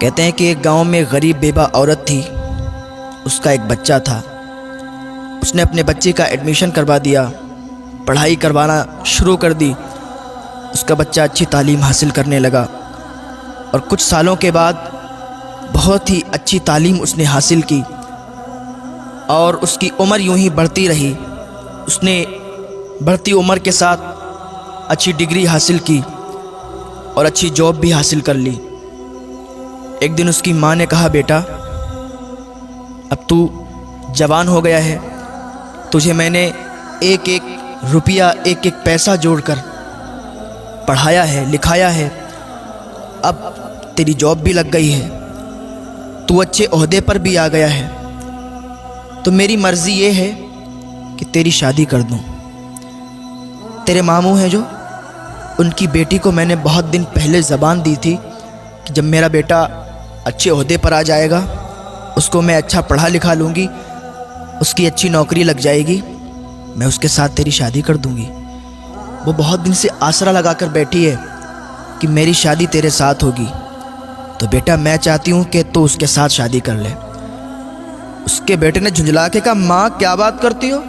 کہتے ہیں کہ ایک گاؤں میں غریب بیوہ عورت تھی، اس کا ایک بچہ تھا۔ اس نے اپنے بچے کا ایڈمیشن کروا دیا، پڑھائی کروانا شروع کر دی۔ اس کا بچہ اچھی تعلیم حاصل کرنے لگا اور کچھ سالوں کے بعد بہت ہی اچھی تعلیم اس نے حاصل کی اور اس کی عمر یوں ہی بڑھتی رہی۔ اس نے بڑھتی عمر کے ساتھ اچھی ڈگری حاصل کی اور اچھی جاب بھی حاصل کر لی۔ ایک دن اس کی ماں نے کہا، بیٹا اب تو جوان ہو گیا ہے، تجھے میں نے ایک ایک روپیہ ایک ایک پیسہ جوڑ کر پڑھایا ہے، لکھایا ہے، اب تیری جاب بھی لگ گئی ہے، تو اچھے عہدے پر بھی آ گیا ہے، تو میری مرضی یہ ہے کہ تیری شادی کر دوں۔ تیرے ماموں ہیں جو، ان کی بیٹی کو میں نے بہت دن پہلے زبان دی تھی کہ جب میرا بیٹا اچھے عہدے پر آ جائے گا، اس کو میں اچھا پڑھا لکھا لوں گی، اس کی اچھی نوکری لگ جائے گی، میں اس کے ساتھ تیری شادی کر دوں گی۔ وہ بہت دن سے آسرا لگا کر بیٹھی ہے کہ میری شادی تیرے ساتھ ہوگی، تو بیٹا میں چاہتی ہوں کہ تو اس کے ساتھ شادی کر لے۔ اس کے بیٹے نے جھنجھلا کے کہا، ماں کیا بات کرتی ہو؟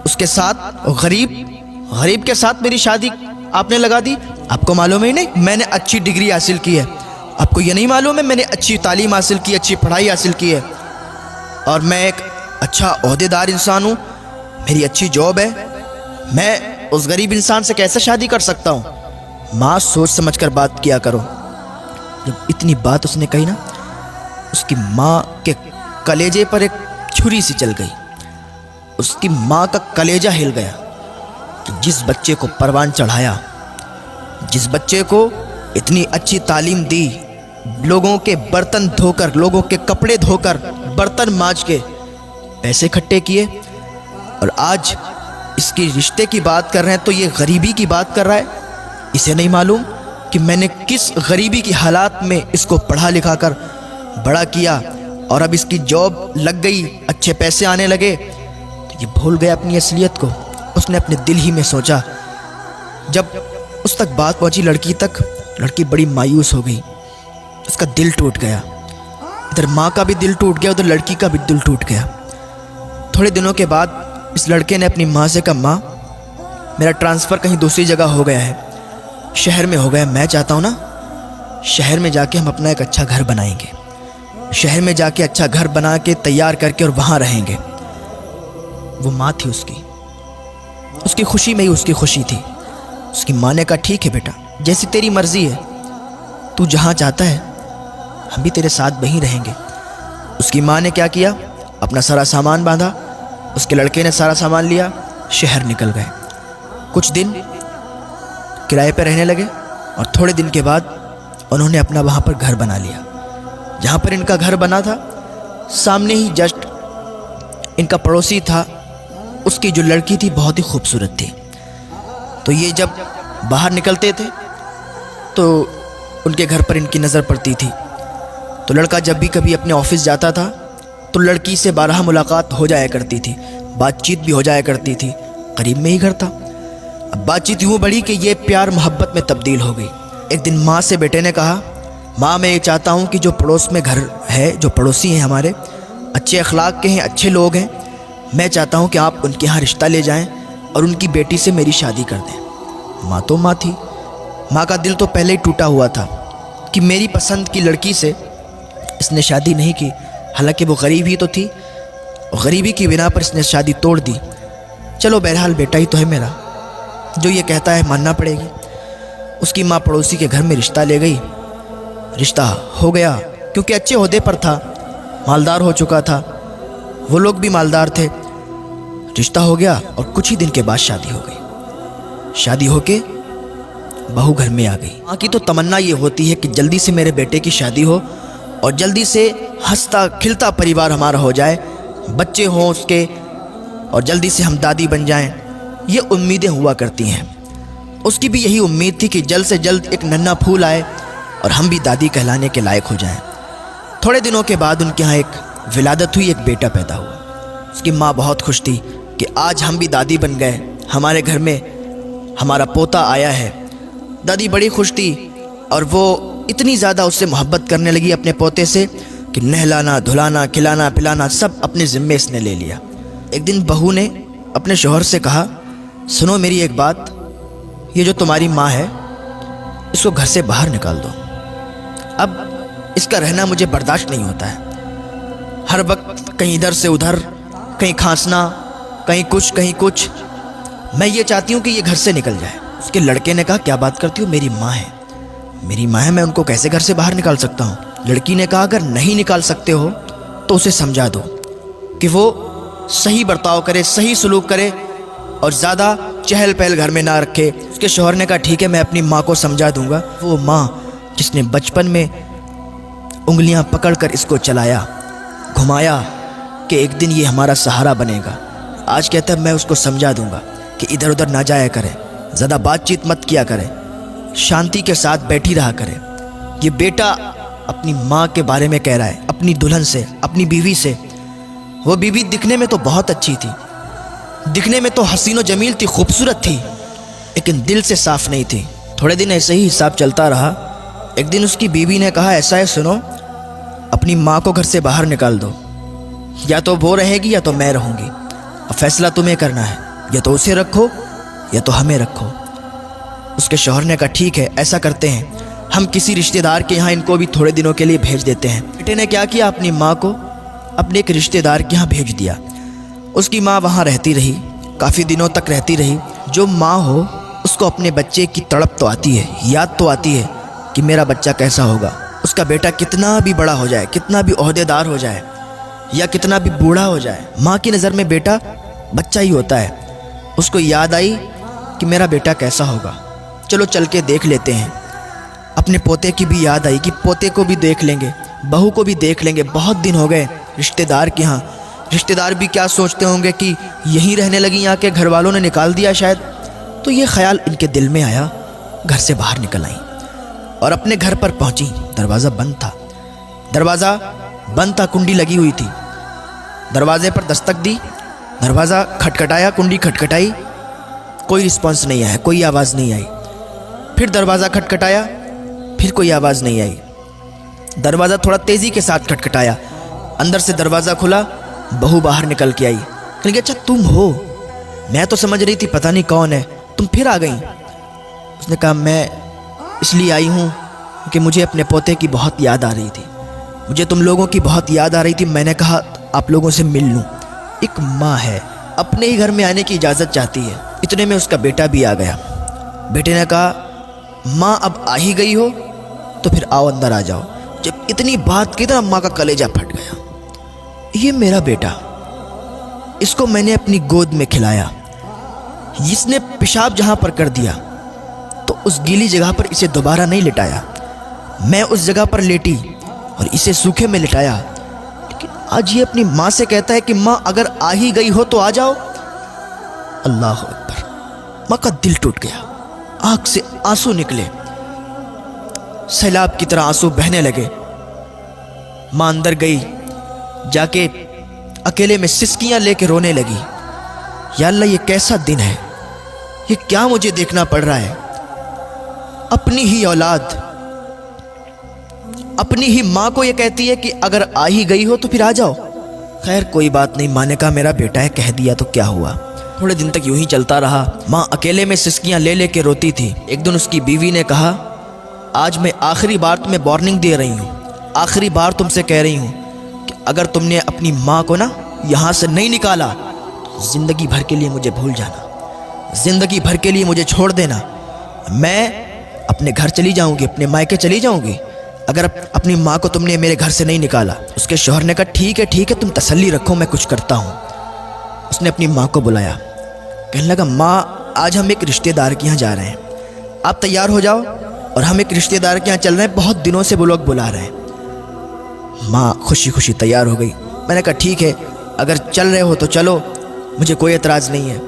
اس کے ساتھ غریب کے ساتھ میری شادی آپ نے لگا دی؟ آپ کو معلوم ہی نہیں میں نے اچھی ڈگری حاصل کی ہے؟ آپ کو یہ نہیں معلوم ہے میں نے اچھی تعلیم حاصل کی، اچھی پڑھائی حاصل کی ہے، اور میں ایک اچھا عہدے دار انسان ہوں، میری اچھی جاب ہے، میں اس غریب انسان سے کیسے شادی کر سکتا ہوں؟ ماں سوچ سمجھ کر بات کیا کرو۔ جب اتنی بات اس نے کہی نا، اس کی ماں کے کلیجے پر ایک چھری سی چل گئی۔ اس کی ماں کا کلیجہ ہل گیا کہ جس بچے کو پروان چڑھایا، جس بچے کو اتنی اچھی تعلیم دی، لوگوں کے برتن دھو کر، لوگوں کے کپڑے دھو کر، برتن مانج کے پیسے اکٹھے کیے، اور آج اس کی رشتے کی بات کر رہے ہیں تو یہ غریبی کی بات کر رہا ہے۔ اسے نہیں معلوم کہ میں نے کس غریبی کی حالات میں اس کو پڑھا لکھا کر بڑا کیا، اور اب اس کی جاب لگ گئی، اچھے پیسے آنے لگے، تو یہ بھول گیا اپنی اصلیت کو۔ اس نے اپنے دل ہی میں سوچا۔ جب اس تک بات پہنچی لڑکی تک، لڑکی بڑی مایوس ہو گئی، اس کا دل ٹوٹ گیا، ادھر ماں کا بھی دل ٹوٹ گیا، ادھر لڑکی کا بھی دل ٹوٹ گیا۔ تھوڑے دنوں کے بعد اس لڑکے نے اپنی ماں سے کہا، ماں میرا ٹرانسفر کہیں دوسری جگہ ہو گیا ہے، شہر میں ہو گیا، میں چاہتا ہوں نا شہر میں جا کے ہم اپنا ایک اچھا گھر بنائیں گے، شہر میں جا کے اچھا گھر بنا کے تیار کر کے اور وہاں رہیں گے۔ وہ ماں تھی اس کی خوشی میں ہی اس کی خوشی تھی۔ اس کی ماں نے کہا، ٹھیک ہے بیٹا، جیسی تیری مرضی ہے، تو جہاں چاہتا ہے ہم بھی تیرے ساتھ وہیں رہیں گے۔ اس کی ماں نے کیا کیا، اپنا سارا سامان باندھا، اس کے لڑکے نے سارا سامان لیا، شہر نکل گئے۔ کچھ دن کرائے پہ رہنے لگے، اور تھوڑے دن کے بعد انہوں نے اپنا وہاں پر گھر بنا لیا۔ جہاں پر ان کا گھر بنا تھا، سامنے ہی جسٹ ان کا پڑوسی تھا، اس کی جو لڑکی تھی بہت ہی خوبصورت تھی، تو یہ جب باہر نکلتے تھے تو ان کے گھر پر ان کی نظر پڑتی تھی، تو لڑکا جب بھی کبھی اپنے آفس جاتا تھا تو لڑکی سے بارہا ملاقات ہو جایا کرتی تھی، بات چیت بھی ہو جایا کرتی تھی، قریب میں ہی گھر تھا۔ اب بات چیت یوں بڑھی کہ یہ پیار محبت میں تبدیل ہو گئی۔ ایک دن ماں سے بیٹے نے کہا، ماں میں یہ چاہتا ہوں کہ جو پڑوس میں گھر ہے، جو پڑوسی ہیں ہمارے، اچھے اخلاق کے ہیں، اچھے لوگ ہیں، میں چاہتا ہوں کہ آپ ان کے ہاں رشتہ لے جائیں اور ان کی بیٹی سے میری شادی کر دیں۔ ماں تو ماں تھی، ماں کا دل تو پہلے ہی ٹوٹا ہوا تھا کہ میری پسند کی لڑکی سے اس نے شادی نہیں کی، حالانکہ وہ غریب ہی تو تھی، غریبی کی بنا پر اس نے شادی توڑ دی۔ چلو بہرحال بیٹا ہی تو ہے میرا، جو یہ کہتا ہے ماننا پڑے گی۔ اس کی ماں پڑوسی کے گھر میں رشتہ لے گئی، رشتہ ہو گیا، کیونکہ اچھے عہدے پر تھا، مالدار ہو چکا تھا، وہ لوگ بھی مالدار تھے، رشتہ ہو گیا، اور کچھ ہی دن کے بعد شادی ہو گئی۔ شادی ہو کے بہو گھر میں آ گئی۔ ماں کی تو تمنا یہ ہوتی ہے کہ جلدی سے میرے بیٹے کی شادی ہو اور جلدی سے ہنستا کھلتا پریوار ہمارا ہو جائے، بچے ہوں اس کے، اور جلدی سے ہم دادی بن جائیں، یہ امیدیں ہوا کرتی ہیں۔ اس کی بھی یہی امید تھی کہ جلد سے جلد ایک ننھا پھول آئے اور ہم بھی دادی کہلانے کے لائق ہو جائیں۔ تھوڑے دنوں کے بعد ان کے ہاں ایک ولادت ہوئی، ایک بیٹا پیدا ہوا۔ اس کی ماں بہت خوش تھی کہ آج ہم بھی دادی بن گئے، ہمارے گھر میں ہمارا پوتا آیا ہے۔ دادی بڑی خوش تھی، اور وہ اتنی زیادہ اس سے محبت کرنے لگی اپنے پوتے سے کہ نہلانا دھلانا کھلانا پلانا سب اپنے ذمے اس نے لے لیا۔ ایک دن بہو نے اپنے شوہر سے کہا، سنو میری ایک بات، یہ جو تمہاری ماں ہے اس کو گھر سے باہر نکال دو، اب اس کا رہنا مجھے برداشت نہیں ہوتا ہے، ہر وقت کہیں ادھر سے ادھر، کہیں کھانسنا، کہیں کچھ، میں یہ چاہتی ہوں کہ یہ گھر سے نکل جائے۔ اس کے لڑکے نے کہا، کیا بات کرتی ہو، میری ماں ہے، میں ان کو کیسے گھر سے باہر نکال سکتا ہوں؟ لڑکی نے کہا، اگر نہیں نکال سکتے ہو تو اسے سمجھا دو کہ وہ صحیح برتاؤ کرے، صحیح سلوک کرے اور زیادہ چہل پہل گھر میں نہ رکھے۔ اس کے شوہر نے کہا، ٹھیک ہے میں اپنی ماں کو سمجھا دوں گا۔ وہ ماں جس نے بچپن میں انگلیاں پکڑ کر اس کو چلایا، گھمایا کہ ایک دن یہ ہمارا سہارا بنے گا، آج کہتا ہے میں اس کو سمجھا دوں گا کہ ادھر ادھر نہ جایا کرے، زیادہ بات چیت مت کیا کرے، شانتی کے ساتھ بیٹھی رہا کرے۔ یہ بیٹا اپنی ماں کے بارے میں کہہ رہا ہے، اپنی دلہن سے، اپنی بیوی سے۔ وہ بیوی دکھنے میں تو بہت اچھی تھی، دکھنے میں تو حسین و جمیل تھی، خوبصورت تھی، لیکن دل سے صاف نہیں تھی۔ تھوڑے دن ایسے ہی حساب چلتا رہا۔ ایک دن اس کی بیوی نے کہا، ایسا ہے سنو، اپنی ماں کو گھر سے باہر نکال دو، یا تو وہ رہے گی یا تو میں رہوں گی، اب فیصلہ تمہیں کرنا ہے، یا تو اسے رکھو یا تو ہمیں رکھو۔ اس کے شوہر نے کہا، ٹھیک ہے ایسا کرتے ہیں، ہم کسی رشتہ دار کے یہاں ان کو بھی تھوڑے دنوں کے لیے بھیج دیتے ہیں۔ بیٹے نے کیا کیا، اپنی ماں کو اپنے ایک رشتہ دار کے یہاں بھیج دیا۔ اس کی ماں وہاں رہتی رہی، کافی دنوں تک رہتی رہی۔ جو ماں ہو اس کو اپنے بچے کی تڑپ تو آتی ہے، یاد تو آتی ہے کہ میرا بچہ کیسا ہوگا، اس کا بیٹا کتنا بھی بڑا ہو جائے، کتنا بھی عہدے دار ہو جائے یا کتنا بھی بوڑھا ہو جائے، ماں کی نظر میں بیٹا بچہ ہی ہوتا ہے۔ اس کو یاد آئی کہ میرا بیٹا کیسا ہوگا، چلو چل کے دیکھ لیتے ہیں۔ اپنے پوتے کی بھی یاد آئی کہ پوتے کو بھی دیکھ لیں گے، بہو کو بھی دیکھ لیں گے، بہت دن ہو گئے رشتہ دار کے ہاں۔ رشتہ دار بھی کیا سوچتے ہوں گے کہ یہیں رہنے لگی، یہاں کے گھر والوں نے نکال دیا شاید۔ تو یہ خیال ان کے دل میں آیا، گھر سے باہر نکل آئیں اور اپنے گھر پر پہنچی۔ دروازہ بند تھا، کنڈی لگی ہوئی تھی۔ دروازے پر دستک دی، دروازہ کھٹکھٹایا، کنڈی کھٹکھٹائی، کوئی رسپانس نہیں آیا، کوئی آواز نہیں آئی۔ پھر دروازہ کھٹکھٹایا، پھر کوئی آواز نہیں آئی۔ دروازہ تھوڑا تیزی کے ساتھ کھٹکھٹایا، اندر سے دروازہ کھلا، بہو باہر نکل کے آئی۔ کہنے کہ اچھا تم ہو، میں تو سمجھ رہی تھی پتہ نہیں کون ہے، تم پھر آ گئیں۔ اس نے کہا، میں اس لیے آئی ہوں کہ مجھے اپنے پوتے کی بہت یاد آ رہی تھی، مجھے تم لوگوں کی بہت یاد آ رہی تھی، میں نے کہا آپ لوگوں سے مل لوں۔ ایک ماں ہے، اپنے ہی گھر میں آنے کی اجازت چاہتی ہے۔ اتنے میں اس کا بیٹا بھی آ گیا۔ بیٹے نے کہا، ماں اب آ ہی گئی ہو تو پھر آؤ اندر آ جاؤ۔ جب اتنی بات کی تو ماں کا کلیجہ پھٹ گیا، یہ میرا بیٹا، اس کو میں نے اپنی گود میں کھلایا، اس نے پیشاب جہاں پر کر دیا تو اس گیلی جگہ پر اسے دوبارہ نہیں لٹایا، میں اس جگہ پر لیٹی اور اسے سوکھے میں لٹایا، لیکن آج یہ اپنی ماں سے کہتا ہے کہ ماں اگر آ ہی گئی ہو تو آ جاؤ۔ اللہ اکبر، ماں کا دل ٹوٹ گیا، آنکھ سے آنسو نکلے، سیلاب کی طرح آنسو بہنے لگے۔ ماں اندر گئی، جا کے اکیلے میں سسکیاں لے کے رونے لگی، یا اللہ یہ کیسا دن ہے، یہ کیا مجھے دیکھنا پڑ رہا ہے، اپنی ہی اولاد اپنی ہی ماں کو یہ کہتی ہے کہ اگر آ ہی گئی ہو تو پھر آ جاؤ۔ خیر کوئی بات نہیں، ماں نے کہا میرا بیٹا ہے، کہہ دیا تو کیا ہوا۔ تھوڑے دن تک یوں ہی چلتا رہا، ماں اکیلے میں سسکیاں لے لے کے روتی تھی۔ ایک دن اس کی بیوی نے کہا، آج میں آخری بار تمہیں وارننگ دے رہی ہوں، آخری بار تم سے کہہ رہی ہوں کہ اگر تم نے اپنی ماں کو نا یہاں سے نہیں نکالا تو زندگی بھر کے لیے مجھے بھول جانا، زندگی بھر کے لیے مجھے چھوڑ دینا، میں اپنے گھر چلی جاؤں گی، اپنے مائکے چلی جاؤں گی اگر اپنی ماں کو تم نے میرے گھر سے نہیں نکالا۔ اس کے شوہر نے کہا، ٹھیک ہے تم تسلی رکھو، میں کچھ کرتا ہوں۔ اس نے اپنی ماں کو بلایا، کہنے لگا، ماں آج ہم ایک رشتہ دار کے یہاں جا رہے ہیں، آپ تیار ہو جاؤ اور ہم ایک رشتہ دار کے یہاں چل رہے ہیں، بہت دنوں سے وہ لوگ بلا رہے ہیں۔ ماں خوشی خوشی تیار ہو گئی۔ میں نے کہا ٹھیک ہے، اگر چل رہے ہو تو چلو، مجھے کوئی اعتراض نہیں ہے۔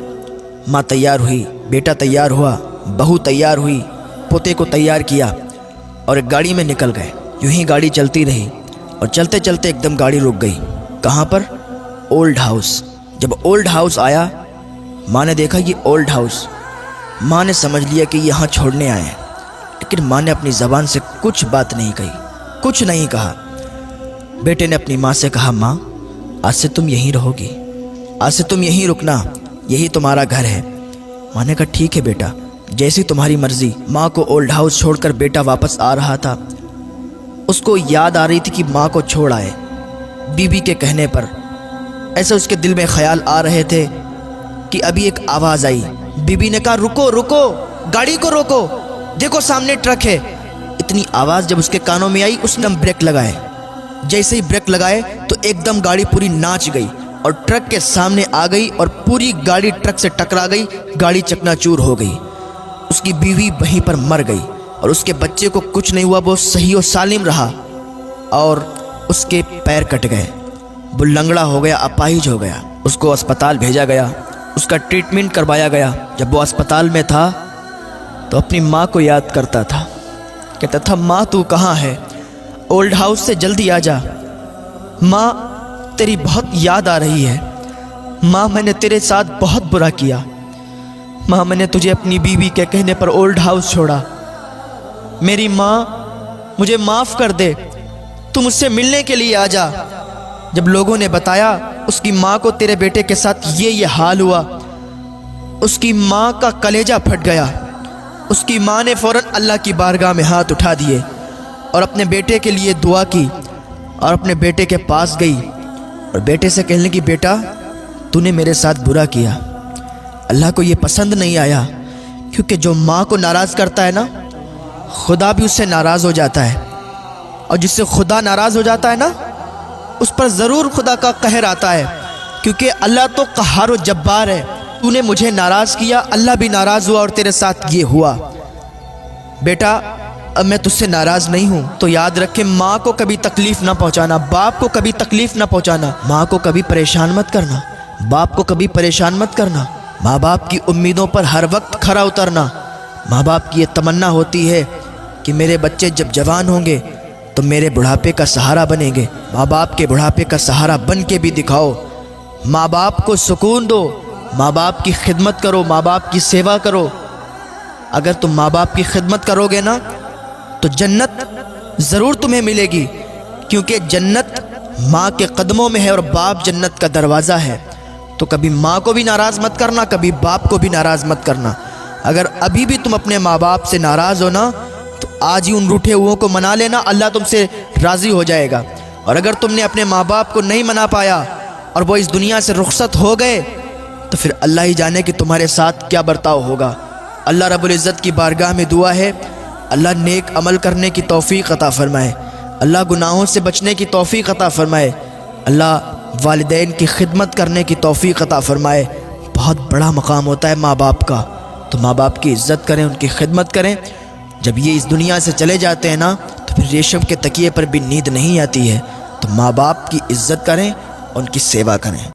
ماں تیار ہوئی، بیٹا تیار ہوا، بہو تیار ہوئی، پوتے کو تیار کیا اور ایک گاڑی میں نکل گئے۔ یوں ہی گاڑی چلتی رہی اور چلتے چلتے ایک دم گاڑی رک گئی۔ کہاں پر؟ Old house. جب اولڈ ہاؤس آیا، ماں نے دیکھا یہ اولڈ ہاؤس، ماں نے سمجھ لیا کہ یہاں چھوڑنے آئے ہیں، لیکن ماں نے اپنی زبان سے کچھ بات نہیں کہی، کچھ نہیں کہا۔ بیٹے نے اپنی ماں سے کہا، ماں آج سے تم یہیں رہو گی، آج سے تم یہیں رکنا، یہی تمہارا گھر ہے۔ ماں نے کہا ٹھیک ہے بیٹا، جیسی تمہاری مرضی۔ ماں کو اولڈ ہاؤس چھوڑ کر بیٹا واپس آ رہا تھا۔ اس کو یاد آ رہی تھی کہ ماں کو چھوڑ آئے بیوی کے کہنے پر۔ ایسے اس کے دل میں خیال آ رہے تھے کہ ابھی ایک آواز آئی۔ بیوی نے کہا رکو رکو، گاڑی کو روکو، دیکھو سامنے ٹرک ہے۔ اتنی آواز جب اس کے کانوں میں آئی، اس نے بریک لگائے۔ جیسے ہی بریک لگائے تو ایک دم گاڑی پوری ناچ گئی اور ٹرک کے سامنے آ گئی اور پوری گاڑی ٹرک سے ٹکرا گئی، گاڑی چکنا چور ہو گئی۔ اس کی بیوی وہیں پر مر گئی اور اس کے بچے کو کچھ نہیں ہوا، وہ صحیح و سالم رہا اور اس کے پیر کٹ گئے، وہ لنگڑا ہو گیا، اپاہج ہو گیا۔ اس کو اسپتال بھیجا گیا، اس کا ٹریٹمنٹ کروایا گیا۔ جب وہ اسپتال میں تھا تو اپنی ماں کو یاد کرتا تھا، کہتا تھا ماں تو کہاں ہے؟ اولڈ ہاؤس سے جلدی آ جا، ماں تیری بہت یاد آ رہی ہے، ماں میں نے تیرے ساتھ بہت برا کیا، ماں میں نے تجھے اپنی بیوی کے کہنے پر اولڈ ہاؤس چھوڑا، میری ماں مجھے معاف کر دے، تو مجھ سے ملنے کے لیے آ جا۔ جب لوگوں نے بتایا اس کی ماں کو تیرے بیٹے کے ساتھ یہ حال ہوا، اس کی ماں کا کلیجہ پھٹ گیا۔ اس کی ماں نے فوراً اللہ کی بارگاہ میں ہاتھ اٹھا دیے اور اپنے بیٹے کے لیے دعا کی اور اپنے بیٹے کے پاس گئی اور بیٹے سے کہنے لگی بیٹا تو نے میرے ساتھ برا کیا، اللہ کو یہ پسند نہیں آیا، کیونکہ جو ماں کو ناراض کرتا ہے نا، خدا بھی اس سے ناراض ہو جاتا ہے، اور جس سے خدا ناراض ہو جاتا ہے نا، اس پر ضرور خدا کا قہر آتا ہے، کیونکہ اللہ تو قہار و جبار ہے۔ تو نے مجھے ناراض کیا، اللہ بھی ناراض ہوا اور تیرے ساتھ یہ ہوا۔ بیٹا اب میں تجھ سے ناراض نہیں ہوں، تو یاد رکھے ماں کو کبھی تکلیف نہ پہنچانا، باپ کو کبھی تکلیف نہ پہنچانا، ماں کو کبھی پریشان مت کرنا، باپ کو کبھی پریشان مت کرنا، ماں باپ کی امیدوں پر ہر وقت کھرا اترنا۔ ماں باپ کی یہ تمنا ہوتی ہے کہ میرے بچے جب جوان ہوں گے تو میرے بڑھاپے کا سہارا بنیں گے۔ ماں باپ کے بڑھاپے کا سہارا بن کے بھی دکھاؤ، ماں باپ کو سکون دو، ماں باپ کی خدمت کرو، ماں باپ کی سیوا کرو۔ اگر تم ماں باپ کی خدمت کرو گے نا تو جنت ضرور تمہیں ملے گی، کیونکہ جنت ماں کے قدموں میں ہے اور باپ جنت کا دروازہ ہے۔ تو کبھی ماں کو بھی ناراض مت کرنا، کبھی باپ کو بھی ناراض مت کرنا۔ اگر ابھی بھی تم اپنے ماں باپ سے ناراض ہو نا تو آج ہی ان روٹھے ہوئوں کو منا لینا، اللہ تم سے راضی ہو جائے گا۔ اور اگر تم نے اپنے ماں باپ کو نہیں منا پایا اور وہ اس دنیا سے رخصت ہو گئے تو پھر اللہ ہی جانے کہ تمہارے ساتھ کیا برتاؤ ہوگا۔ اللہ رب العزت کی بارگاہ میں دعا ہے، اللہ نیک عمل کرنے کی توفیق عطا فرمائے، اللہ گناہوں سے بچنے کی توفیق عطا فرمائے، اللہ والدین کی خدمت کرنے کی توفیق عطا فرمائے۔ بہت بڑا مقام ہوتا ہے ماں باپ کا، تو ماں باپ کی عزت کریں، ان کی خدمت کریں۔ جب یہ اس دنیا سے چلے جاتے ہیں نا تو پھر ریشم کے تکیے پر بھی نیند نہیں آتی ہے، تو ماں باپ کی عزت کریں، ان کی سیوا کریں۔